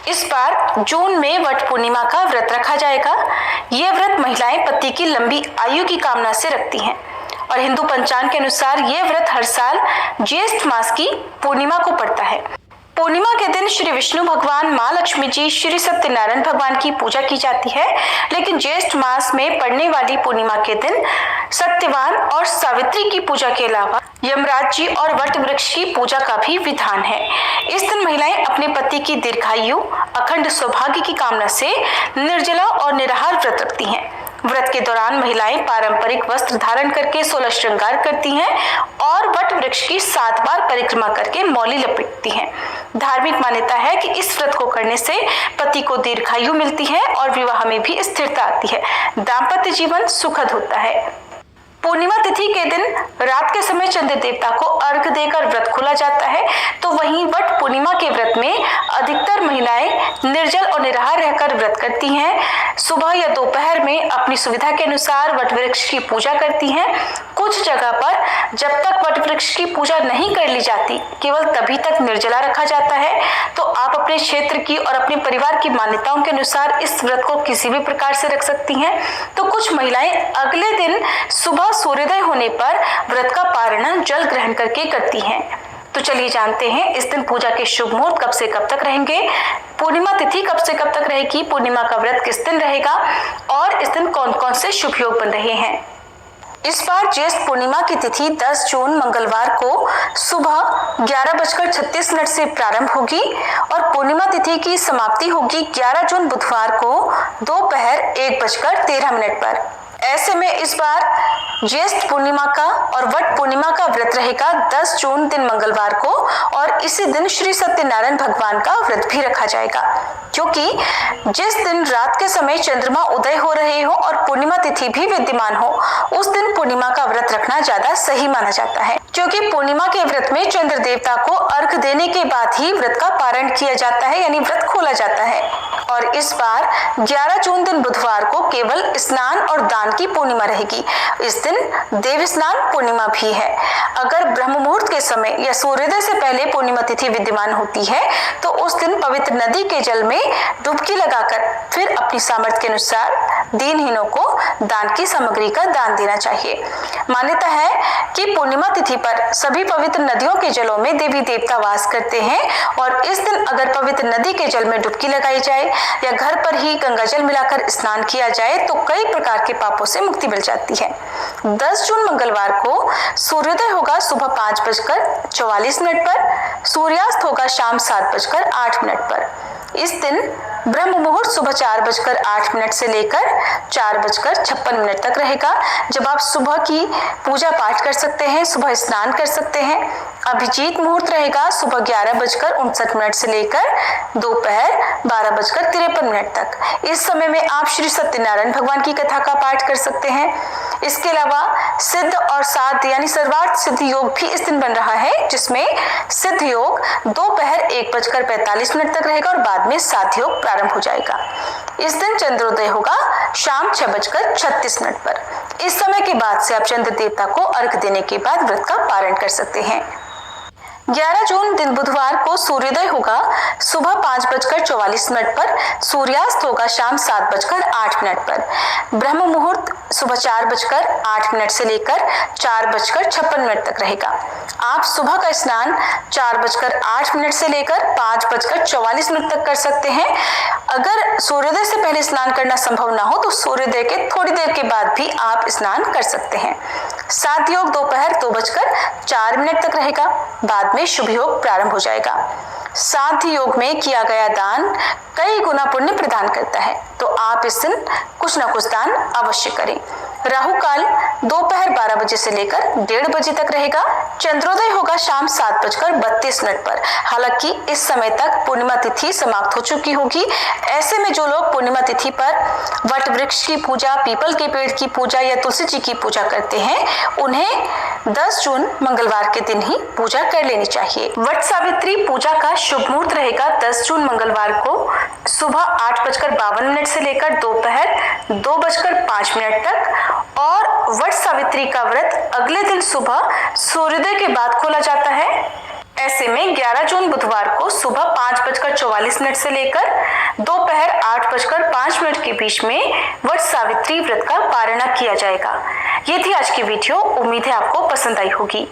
इस बार जून में वट पूर्णिमा का व्रत रखा जाएगा। यह व्रत महिलाएं पति की लंबी आयु की कामना से रखती हैं और हिंदू पंचांग के अनुसार यह व्रत हर साल ज्येष्ठ मास की पूर्णिमा को पड़ता है। पूर्णिमा के दिन श्री विष्णु भगवान, माँ लक्ष्मी जी, श्री सत्यनारायण भगवान की पूजा की जाती है, लेकिन ज्येष्ठ मास में पड़ने वाली पूर्णिमा के दिन सत्यवान और सावित्री की पूजा के अलावा यमराज जी और वट वृक्ष की पूजा का भी विधान है। इस दिन महिलाएं अपने पति की दीर्घायु, अखंड सौभाग्य की कामना से निर्जला और निराहार व्रत रखती हैं। व्रत के दौरान महिलाएं पारंपरिक वस्त्र धारण करके 16 श्रृंगार करती हैं और वट वृक्ष की 7 बार परिक्रमा करके मौली लपेटती हैं। धार्मिक मान्यता है कि इस व्रत को करने से पति को दीर्घायु मिलती है और विवाह में भी स्थिरता आती है, दाम्पत्य जीवन सुखद होता है। पूर्णिमा तिथि के दिन रात के समय चंद्र देवता को अर्घ देकर व्रत खोला जाता है, तो वहीं वट पूर्णिमा के व्रत में अधिकतर महिलाएं निर्जल और निराहार रहकर व्रत करती हैं। सुबह या दोपहर में अपनी सुविधा के अनुसार वट वृक्ष की पूजा करती हैं। कुछ जगह पर जब तक वट वृक्ष की पूजा नहीं कर ली जाती, केवल तभी तक निर्जला रखा जाता है। तो आप अपने क्षेत्र की और अपने परिवार की मान्यताओं के अनुसार इस व्रत को किसी भी प्रकार से रख सकती हैं। तो कुछ महिलाएं अगले दिन सुबह सूर्योदय होने पर व्रत का पारण जल ग्रहण करके करती हैं। तो चलिए जानते हैं इस दिन पूजा के शुभ मुहूर्त कब से कब तक रहेंगे, पूर्णिमा तिथि कब से कब तक रहेगी, पूर्णिमा का व्रत किस दिन रहेगा और इस दिन कौन कौन से शुभ योग बन रहे हैं। इस बार ज्येष्ठ पूर्णिमा की तिथि 10 जून मंगलवार को सुबह 11:36 से प्रारंभ होगी और पूर्णिमा तिथि की समाप्ति होगी 11 जून बुधवार को दोपहर 1:13 पर। ऐसे में इस बार ज्येष्ठ पूर्णिमा का और वट पूर्णिमा का व्रत रहेगा 10 जून दिन मंगलवार को और इसी दिन श्री सत्यनारायण भगवान का व्रत भी रखा जाएगा, क्योंकि जिस दिन रात के समय चंद्रमा उदय हो रहे हो और पूर्णिमा तिथि भी विद्यमान हो, उस दिन पूर्णिमा का व्रत रखना ज्यादा सही माना जाता है, क्योंकि पूर्णिमा के व्रत में चंद्र देवता को अर्घ देने के बाद ही व्रत का पारण किया जाता है, यानी व्रत खोला जाता है। और इस बार 11 जून दिन बुधवार को केवल स्नान और दान की पूर्णिमा रहेगी। इस दिन देव स्नान पूर्णिमा भी है। अगर ब्रह्म मुहूर्त के समय या सूर्योदय से पहले पूर्णिमा तिथि विद्यमान होती है तो उस दिन पवित्र नदी के जल में डुबकी लगाकर फिर अपनी सामर्थ्य के अनुसार दीनहीनों को दान की सामग्री का दान देना चाहिए। मान्यता है कि पूर्णिमा तिथि पर सभी पवित्र नदियों के जलों में देवी देवता वास करते हैं और इस दिन अगर पवित्र नदी के जल में डुबकी लगाई जाए या घर पर ही गंगा जल मिलाकर स्नान किया जाए तो कई प्रकार के पापों से मुक्ति मिल जाती है। 10 जून मंगलवार को सूर्योदय होगा सुबह 5:44 पर, सूर्यास्त होगा शाम 7:08 पर। इस दिन ब्रह्म मुहूर्त सुबह 4:08 से लेकर 4:56 तक रहेगा, जब आप सुबह की पूजा पाठ कर सकते हैं, सुबह स्नान कर सकते हैं। अभिजीत मुहूर्त रहेगा सुबह 11:59 से लेकर दोपहर 12:53 तक। इस समय में आप श्री सत्यनारायण भगवान की कथा का पाठ कर सकते हैं। इसके अलावा सिद्ध और साध्य यानी सर्वार्थ सिद्ध योग भी इस दिन बन रहा है, जिसमें सिद्ध योग दोपहर 1:45 तक रहेगा और बाद में साध्य योग प्रारंभ हो जाएगा। इस दिन चंद्रोदय होगा शाम 6:36 पर। इस समय के बाद से आप चंद्र देवता को अर्घ देने के बाद व्रत का पारण कर सकते हैं। 11 जून दिन बुधवार को सूर्योदय होगा सुबह 5:44 पर, सूर्यास्त होगा शाम 7:08 पर। ब्रह्म मुहूर्त सुबह 4:08 से लेकर 4:56 तक रहेगा। आप सुबह का स्नान 4:08 से लेकर 5:44 तक कर सकते हैं। अगर सूर्योदय से पहले स्नान करना संभव ना हो तो सूर्योदय के थोड़ी देर के बाद भी आप स्नान कर सकते हैं। साध्य योग दोपहर 2:04 तक रहेगा, बाद में शुभ योग प्रारंभ हो जाएगा। साध्य योग में किया गया दान कई गुना पुण्य प्रदान करता है, तो आप इस दिन कुछ न कुछ दान अवश्य करें। राहु काल दोपहर 12 बजे से लेकर 1:30 बजे तक रहेगा। चंद्रोदय होगा शाम 7:32 पर। हालांकि इस समय तक पूर्णिमा तिथि समाप्त हो चुकी होगी। ऐसे में जो लोग पूर्णिमा तिथि पर वट वृक्ष की पूजा, पीपल के पेड़ की पूजा या तुलसी जी की पूजा करते हैं, उन्हें 10 जून मंगलवार के दिन ही पूजा कर लेनी चाहिए। वट सावित्री पूजा का शुभ मुहूर्त रहेगा 10 जून मंगलवार को सुबह 8:52 से लेकर दोपहर 2:05 तक और वट सावित्री का व्रत अगले दिन सुबह सूर्योदय के बाद खोला जाता है। ऐसे में 11 जून बुधवार को सुबह 5:44 से लेकर दोपहर 8:05 के बीच में वट सावित्री व्रत का पारण किया जाएगा। ये थी आज की वीडियो। उम्मीद है आपको पसंद आई होगी।